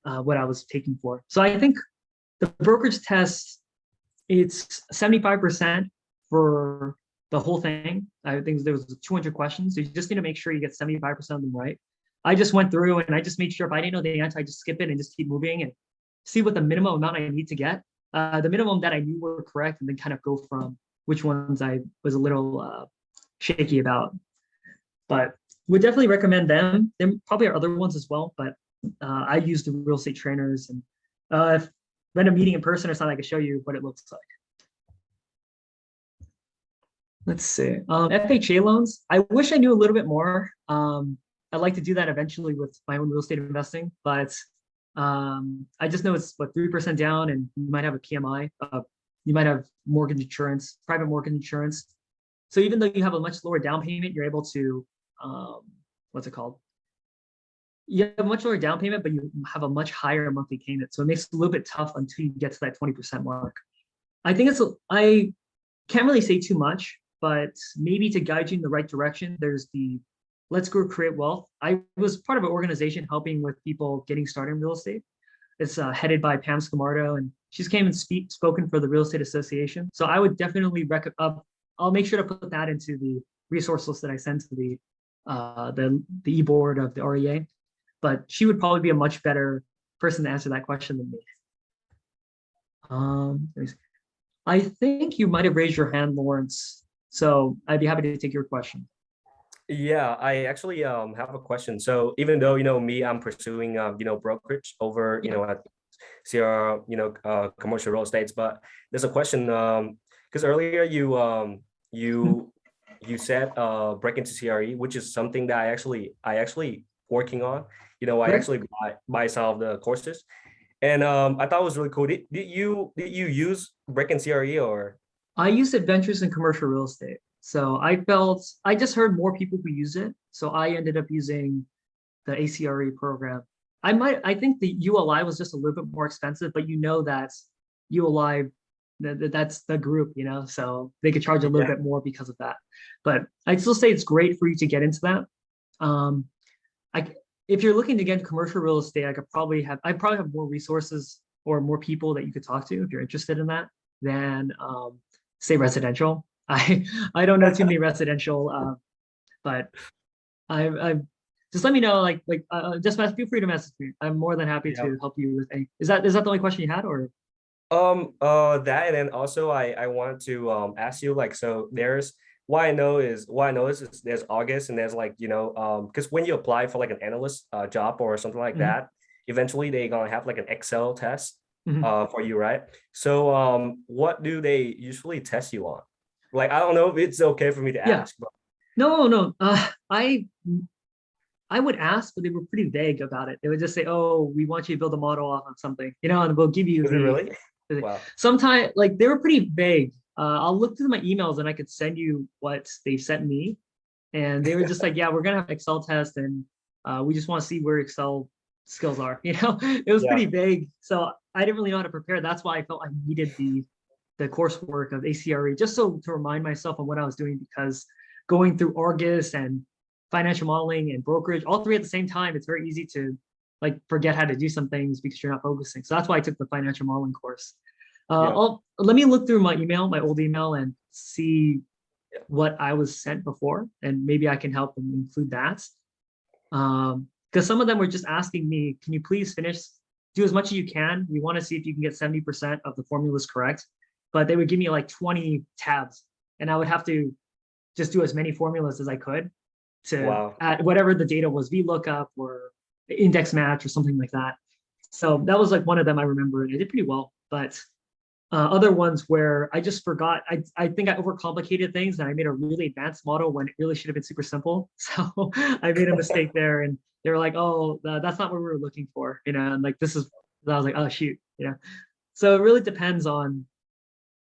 what I was taking for. So I think the brokerage test, it's 75% for the whole thing. I think there was 200 questions. So you just need to make sure you get 75% of them right. I just went through and I just made sure if I didn't know the answer, I just skip it and just keep moving and see what the minimum amount I need to get. The minimum that I knew were correct, and then kind of go from which ones I was a little shaky about. But would definitely recommend them. There probably are other ones as well, but I use the Real Estate Trainers, and if we're in a meeting in person or something, I can show you what it looks like. Let's see. FHA loans. I wish I knew a little bit more. I'd like to do that eventually with my own real estate investing, but I just know it's 3% down, and you might have a PMI. You might have mortgage insurance, private mortgage insurance. So even though you have a much lower down payment, you're able to, what's it called? You have a much lower down payment, but you have a much higher monthly payment. So it makes it a little bit tough until you get to that 20% mark. I think I can't really say too much, but maybe to guide you in the right direction, there's the Let's Grow Create Wealth. I was part of an organization helping with people getting started in real estate. It's headed by Pam Scamardo, and she's came and spoken for the Real Estate Association. So I would definitely recommend. I'll make sure to put that into the resource list that I send to the e-board of the REA. But she would probably be a much better person to answer that question than me. I think you might have raised your hand, Lawrence. So I'd be happy to take your question. Yeah, I actually have a question. So even though me, I'm pursuing brokerage over at Sierra commercial real estates, but there's a question because earlier you you said break into CRE, which is something that I actually working on. I Great. actually buy some of the courses, and I thought it was really cool. Did you use break in CRE or? I use adventures in commercial real estate. So I just heard more people who use it. So I ended up using the ACRE program. I think the ULI was just a little bit more expensive, but that's ULI, that's the group, so they could charge a little Yeah. bit more because of that. But I'd still say it's great for you to get into that. Um, I, if you're looking to get into commercial real estate, I probably have more resources or more people that you could talk to if you're interested in that than say residential. I don't know too many residential, but I just let me know, just feel free to message me. I'm more than happy Yeah. to help you with any. Is that the only question you had, or? That, and then also I wanted to ask you, like, so there's what I know is there's August, and there's, like, because when you apply for like an analyst job or something like Mhm. that, eventually they gonna have like an Excel test Mhm. for you, right? So what do they usually test you on? Like, I don't know if it's okay for me to Yeah. ask, but No. I would ask, but they were pretty vague about it. They would just say, "Oh, we want you to build a model off of something," and we'll give you is it really? the Wow. sometimes, like, they were pretty vague. I'll look through my emails and I could send you what they sent me, and they were just like, "Yeah, we're gonna have an Excel test, and we just want to see where Excel skills are." It was Yeah. pretty vague, so I didn't really know how to prepare. That's why I felt I needed the coursework of ACRE just so to remind myself of what I was doing, because going through Argus and financial modeling and brokerage, all three at the same time, it's very easy to like forget how to do some things because you're not focusing. So that's why I took the financial modeling course. Yeah. Let me look through my old email, and see Yeah. what I was sent before, and maybe I can help them include that. Because some of them were just asking me, can you please do as much as you can? We want to see if you can get 70% of the formulas correct. But they would give me like 20 tabs, and I would have to just do as many formulas as I could to Wow. add whatever the data was, VLOOKUP or index match or something like that. So that was like one of them I remember, and I did pretty well. But other ones where I just forgot, I think I overcomplicated things and I made a really advanced model when it really should have been super simple. So I made a mistake there, and they were like, "Oh, that's not what we were looking for," and like this is. I was like, "Oh shoot," So it really depends on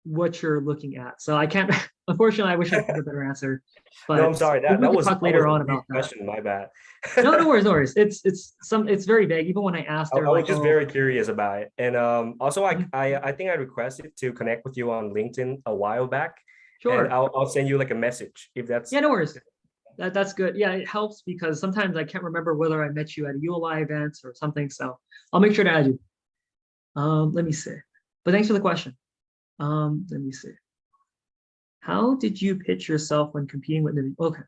what you're looking at. So I can't, unfortunately, I wish I could give a better answer, No, I'm but sorry. maybe That we that could was talk that was later a on weird about that. question. My bad. No, no worries, no worries. It's very vague. Even when I asked, I they were was like, just "Oh, very curious about it. And also I, mhm, I I think I requested to connect with you on LinkedIn a while back, and sure, I'll send you like a message if that's yeah, no worries." That's good. Yeah, it helps because sometimes I can't remember whether I met you at a ULI event or something. So I'll make sure to add you. Let me see. But thanks for the question. Let me see. How did you pitch yourself when competing with the? Okay.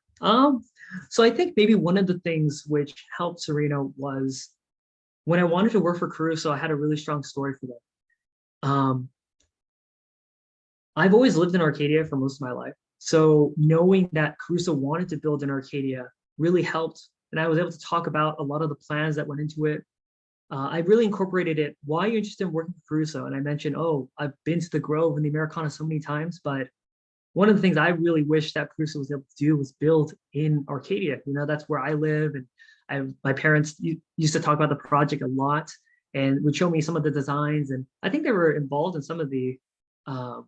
So I think maybe one of the things which helped Serena was when I wanted to work for Caruso, I had a really strong story for them. I've always lived in Arcadia for most of my life. So knowing that Caruso wanted to build in Arcadia really helped. And I was able to talk about a lot of the plans that went into it. I really incorporated it. Why are you interested in working for Caruso? And I mentioned, oh, I've been to the Grove and the Americana so many times, but one of the things I really wish that Caruso was able to do was build in Arcadia. That's where I live, and my parents used to talk about the project a lot and would show me some of the designs. And I think they were involved in some of the um,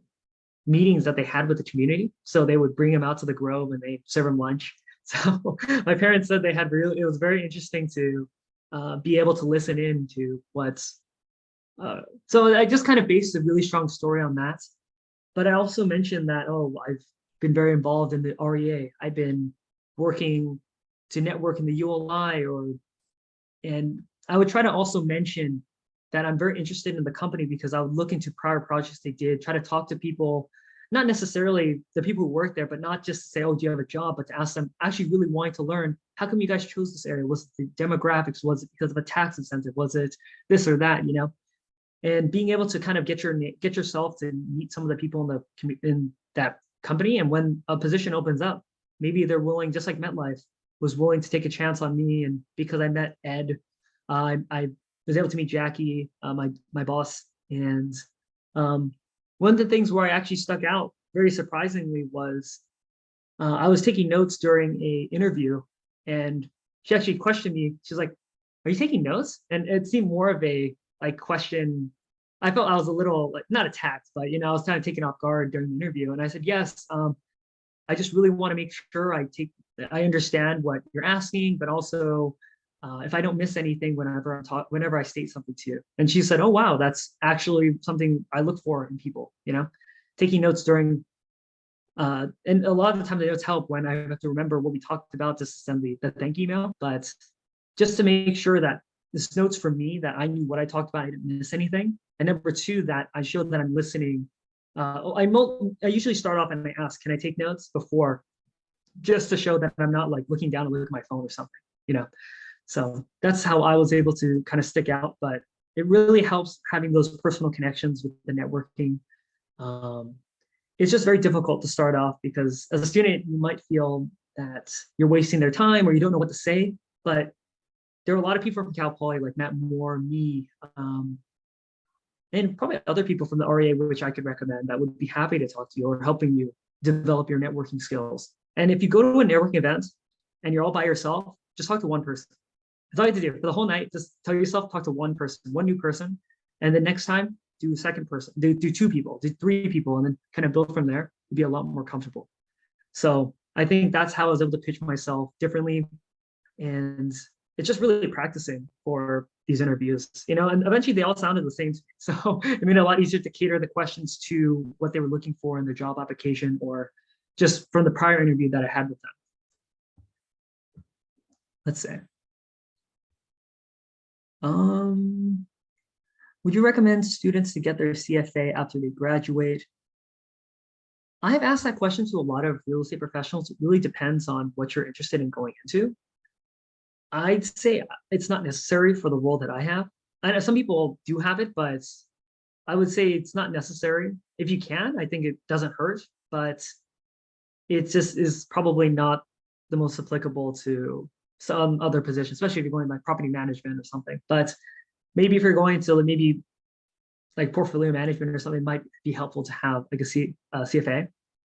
meetings that they had with the community. So they would bring them out to the Grove and they serve them lunch. So my parents said it was very interesting to be able to listen in to what's. So I just kind of based a really strong story on that. But I also mentioned that, oh, I've been very involved in the REA. I've been working to network in the ULI, and I would try to also mention that I'm very interested in the company because I would look into prior projects they did, try to talk to people, not necessarily the people who work there, but not just to say, oh, do you have a job, but to ask them actually really wanting to learn, how come you guys chose this area? Was it the demographics? Was it because of a tax incentive? Was it this or that, And being able to kind of get yourself to meet some of the people in that company. And when a position opens up, maybe they're willing, just like MetLife was willing to take a chance on me. And because I met Ed, I was able to meet Jackie, my boss. And one of the things where I actually stuck out very surprisingly was I was taking notes during a interview, and she actually questioned me. She's like, "Are you taking notes?" And it seemed more of a like question. I felt I was a little like not attacked, but I was kind of taken off guard during the interview. And I said, "Yes, I just really want to make sure I understand what you're asking, but also if I don't miss anything whenever I state something to you." And she said, "Oh wow, that's actually something I look for in people. Taking notes during." And a lot of the time the notes help when I have to remember what we talked about just to send the thank email, but just to make sure that this notes for me that I knew what I talked about, I didn't miss anything. And number two, that I showed that I'm listening. I usually start off and I ask, can I take notes before, just to show that I'm not like looking down and looking at my phone or something. So that's how I was able to kind of stick out, but it really helps having those personal connections with the networking. It's just very difficult to start off because as a student, you might feel that you're wasting their time or you don't know what to say. But there are a lot of people from Cal Poly, like Matt Moore, me, and probably other people from the REA, which I could recommend that would be happy to talk to you or helping you develop your networking skills. And if you go to a networking event and you're all by yourself, just talk to one person. That's all you have to do for the whole night. Just tell yourself, talk to one person, one new person. And the next time, do a second person, do two people, do three people, and then kind of build from there. You'd be a lot more comfortable. So I think that's how I was able to pitch myself differently. And it's just really practicing for these interviews, and eventually they all sounded the same to me. So it made it a lot easier to cater the questions to what they were looking for in their job application or just from the prior interview that I had with them. Let's say. Would you recommend students to get their CFA after they graduate? I've asked that question to a lot of real estate professionals. It really depends on what you're interested in going into. I'd say it's not necessary for the role that I have. I know some people do have it, but I would say it's not necessary. If you can, I think it doesn't hurt, but it just is probably not the most applicable to some other position, especially if you're going like property management or something. But maybe if you're going to maybe like portfolio management or something, it might be helpful to have like a CFA.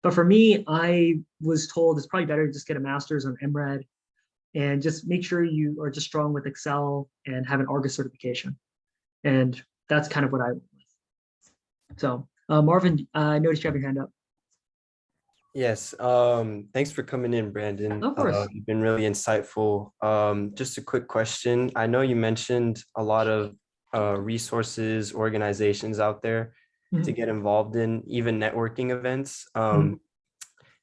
But for me, I was told it's probably better to just get a master's on MRED and just make sure you are just strong with Excel and have an Argus certification. And that's kind of what I went with. So Marvin, I noticed you have your hand up. Yes, thanks for coming in, Brandon. Of course. You've been really insightful. Just a quick question. I know you mentioned a lot of resources, organizations out there to get involved in, even networking events.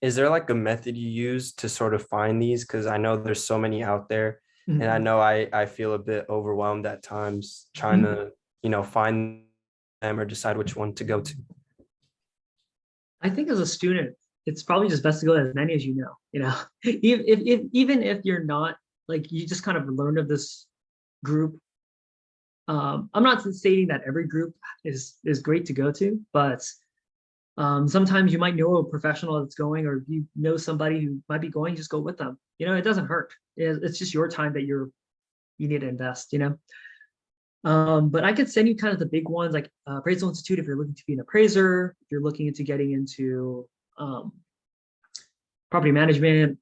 Is there like a method you use to sort of find these? Because I know there's so many out there, and I know I feel a bit overwhelmed at times trying to, find them or decide which one to go to. I think as a student, it's probably just best to go to as many as even if you're not like you just kind of learned of this group. I'm not stating that every group is great to go to, but sometimes you might know a professional that's going, or you know somebody who might be going, just go with them. It doesn't hurt. It's just your time that you need to invest. But I could send you kind of the big ones like Appraisal Institute if you're looking to be an appraiser, if you're looking into getting into property management.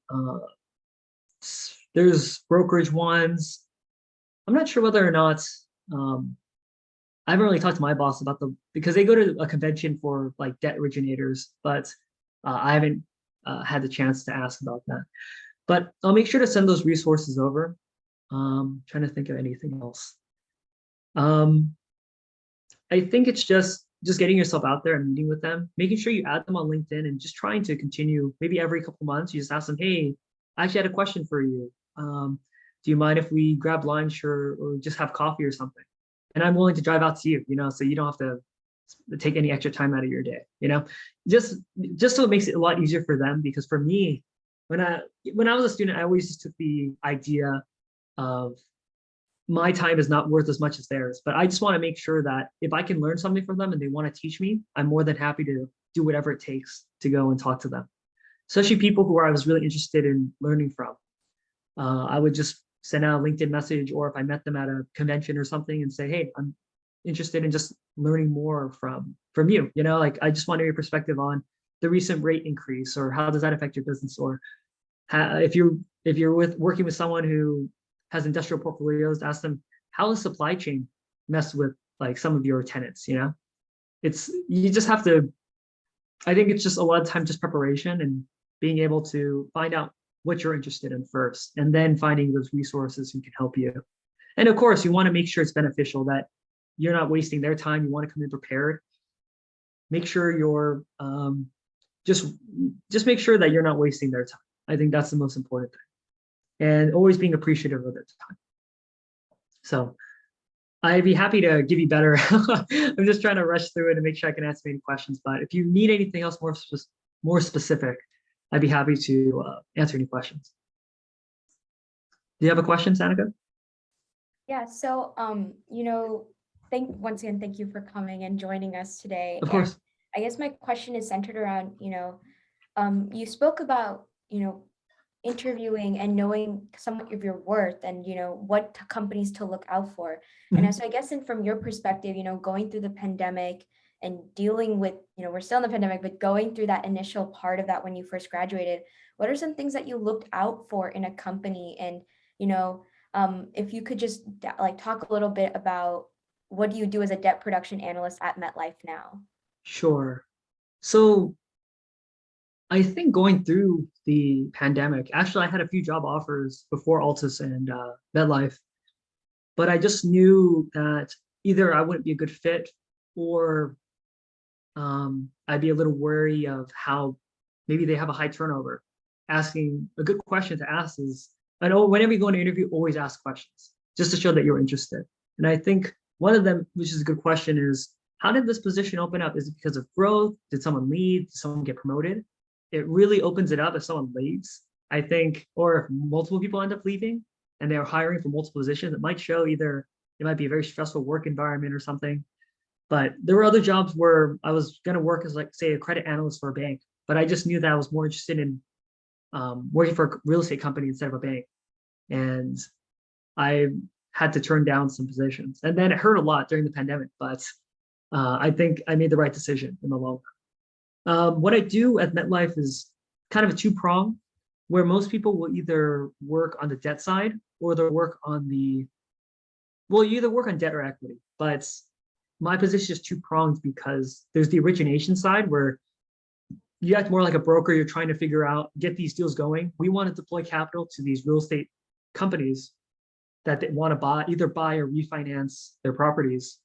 There's brokerage ones. I'm not sure whether or not I haven't really talked to my boss about because they go to a convention for like debt originators, but I haven't had the chance to ask about that. But I'll make sure to send those resources over. Trying to think of anything else. I think it's just getting yourself out there and meeting with them, making sure you add them on LinkedIn, and just trying to continue. Maybe every couple months, you just ask them, "Hey, I actually had a question for you. Do you mind if we grab lunch or just have coffee or something? And I'm willing to drive out to you, so you don't have to take any extra time out of your day, just so it makes it a lot easier for them. Because for me, when I was a student, I always just took the idea of my time is not worth as much as theirs. But I just want to make sure that if I can learn something from them and they want to teach me, I'm more than happy to do whatever it takes to go and talk to them. Especially people who I was really interested in learning from. I would just send out a LinkedIn message, or if I met them at a convention or something, and say, "Hey, I'm interested in just learning more from you. Like I just want your perspective on the recent rate increase, or how does that affect your business? Or if you're working with someone who has industrial portfolios, ask them, how does supply chain mess with like some of your tenants, you know? You just have to, I think it's just a lot of time just preparation and being able to find out what you're interested in first, and then finding those resources who can help you. And of course, you want to make sure it's beneficial, that you're not wasting their time. You want to come in prepared. Make sure you're just make sure that you're not wasting their time. I think that's the most important thing, and always being appreciative of their time. So I'd be happy to give you better. I'm just trying to rush through it and make sure I can answer any questions. But if you need anything else more specific, I'd be happy to answer any questions. Do you have a question, Sanika? Yeah, so once again, thank you for coming and joining us today. Of course. And I guess my question is centered around, you spoke about, interviewing and knowing somewhat of your worth and, what companies to look out for. Mhm. And so I guess from your perspective, going through the pandemic and dealing with, we're still in the pandemic, but going through that initial part of that when you first graduated, what are some things that you looked out for in a company? And, if you could just talk a little bit about what do you do as a debt production analyst at MetLife now? Sure. So I think going through the pandemic, actually, I had a few job offers before Altus and MetLife, but I just knew that either I wouldn't be a good fit, or I'd be a little wary of how maybe they have a high turnover. Asking a good question to ask is, I know whenever you go in an interview, always ask questions just to show that you're interested. And I think one of them, which is a good question, is how did this position open up? Is it because of growth? Did someone leave? Did someone get promoted? It really opens it up if someone leaves, I think, or if multiple people end up leaving and they're hiring for multiple positions. It might show either it might be a very stressful work environment or something. But there were other jobs where I was going to work as, like, say, a credit analyst for a bank, but I just knew that I was more interested in working for a real estate company instead of a bank. And I had to turn down some positions. And then it hurt a lot during the pandemic, but I think I made the right decision in the long run. What I do at MetLife is kind of a two-prong, where most people will either work on the debt side or they'll work on you either work on debt or equity. But my position is two-pronged because there's the origination side where you act more like a broker. You're trying to figure out, get these deals going. We want to deploy capital to these real estate companies that they want to either buy or refinance their properties.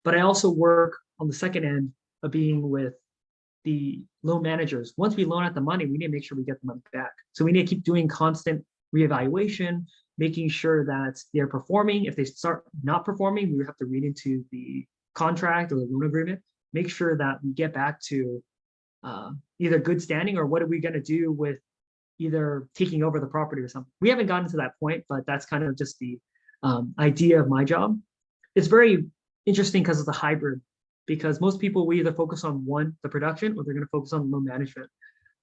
But I also work on the second end of being with the loan managers. Once we loan out the money, we need to make sure we get the money back. So we need to keep doing constant reevaluation, making sure that they're performing. If they start not performing, we have to read into the contract or the loan agreement, make sure that we get back to either good standing, or what are we going to do with either taking over the property or something. We haven't gotten to that point, but that's kind of just the idea of my job. It's very interesting because it's a hybrid, because most people will either focus on the production, or they're going to focus on loan management.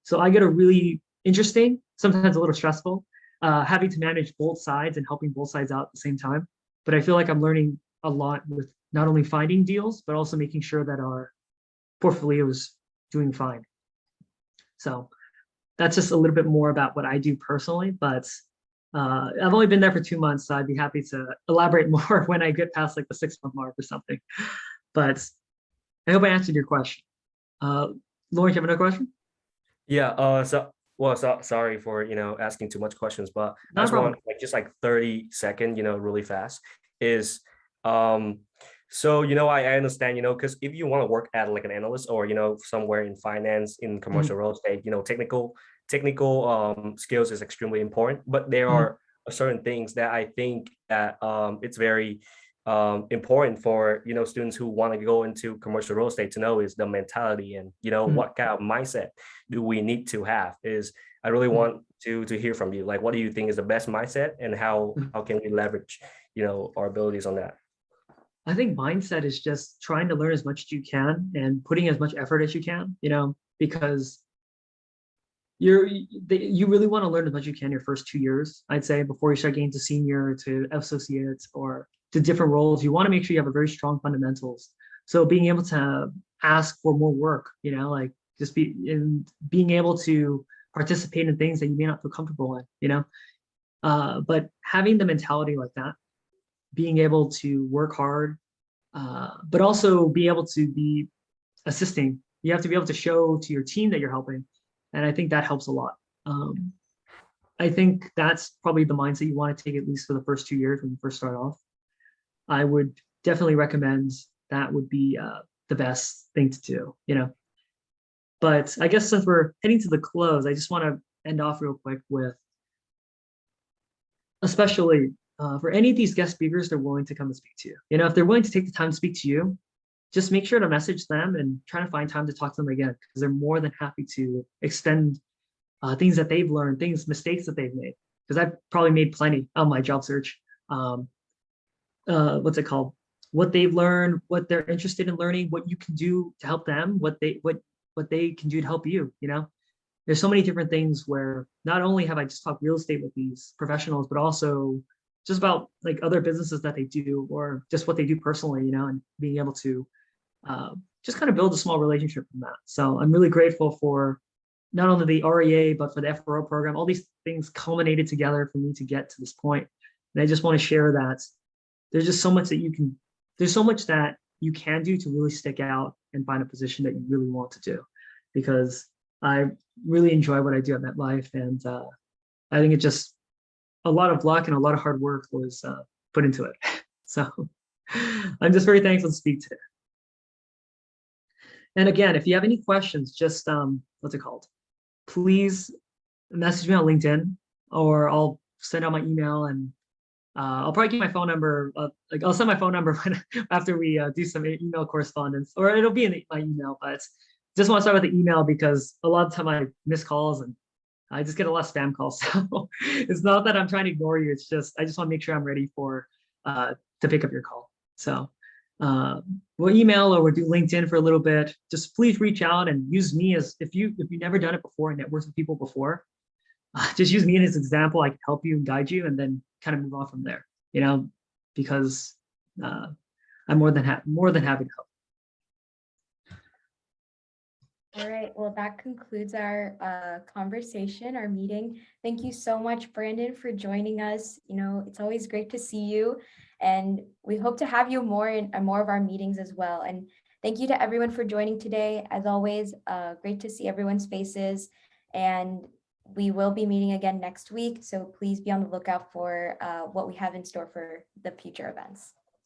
So I get a really interesting, sometimes a little stressful, having to manage both sides and helping both sides out at the same time. But I feel like I'm learning a lot with not only finding deals, but also making sure that our portfolio is doing fine. So that's just a little bit more about what I do personally, but I've only been there for 2 months, so I'd be happy to elaborate more when I get past like the 6-month mark or something. But I hope I answered your question. Lauren, do you have another question? Yeah. Sorry for asking too much questions, but Not a that's problem. one just like 30-second, really fast is so I understand, because if you want to work at like an analyst or somewhere in finance, in commercial real estate, technical skills is extremely important, but there are certain things that I think that it's very important for students who want to go into commercial real estate to know is the mentality, and what kind of mindset do we need to have. I really want to hear from you, like what do you think is the best mindset, and how can we leverage our abilities on that? I think mindset is just trying to learn as much as you can and putting as much effort as you can, because you really want to learn as much as you can your first 2 years, I'd say, before you start getting to senior, to associates, or to different roles. You want to make sure you have a very strong fundamentals. So being able to ask for more work, like just being able to participate in things that you may not feel comfortable in, but having the mentality like that, being able to work hard, but also be able to be assisting. You have to be able to show to your team that you're helping. And I think that helps a lot. I think that's probably the mindset you want to take, at least for the first 2 years when you first start off. I would definitely recommend that would be the best thing to do, But I guess since we're heading to the close, I just want to end off real quick with, especially for any of these guest speakers, they're willing to come and speak to you. If they're willing to take the time to speak to you, just make sure to message them and try to find time to talk to them again, because they're more than happy to extend things that they've learned, mistakes that they've made. Because I've probably made plenty on my job search. What's it called? What they've learned, what they're interested in learning, what you can do to help them, what they can do to help you. There's so many different things where not only have I just talked real estate with these professionals, but also just about like other businesses that they do, or just what they do personally, and being able to just kind of build a small relationship from that. So I'm really grateful for not only the REA, but for the FRO program. All these things culminated together for me to get to this point. And I just want to share that there's just so much that there's so much that you can do to really stick out and find a position that you really want to do. Because I really enjoy what I do at MetLife. And I think it's just a lot of luck and a lot of hard work was put into it. So I'm just very thankful to speak today. And again, if you have any questions, just what's it called? Please message me on LinkedIn, or I'll send out my email, and I'll probably give my phone number. I'll send my phone number after we do some email correspondence, or it'll be in my email. But just want to start with the email because a lot of time I miss calls and I just get a lot of spam calls. So it's not that I'm trying to ignore you. It's just I just want to make sure I'm ready for to pick up your call. So we'll email or we'll do LinkedIn for a little bit. Just please reach out and use me as if you've never done it before and networked with people before. Just use me as an example. I can help you and guide you, and then kind of move on from there. Because I'm more than happy to help. All right, well, that concludes our conversation, our meeting. Thank you so much, Brandon, for joining us. It's always great to see you, and we hope to have you more in more of our meetings as well. And thank you to everyone for joining today. As always, great to see everyone's faces, and we will be meeting again next week. So please be on the lookout for what we have in store for the future events.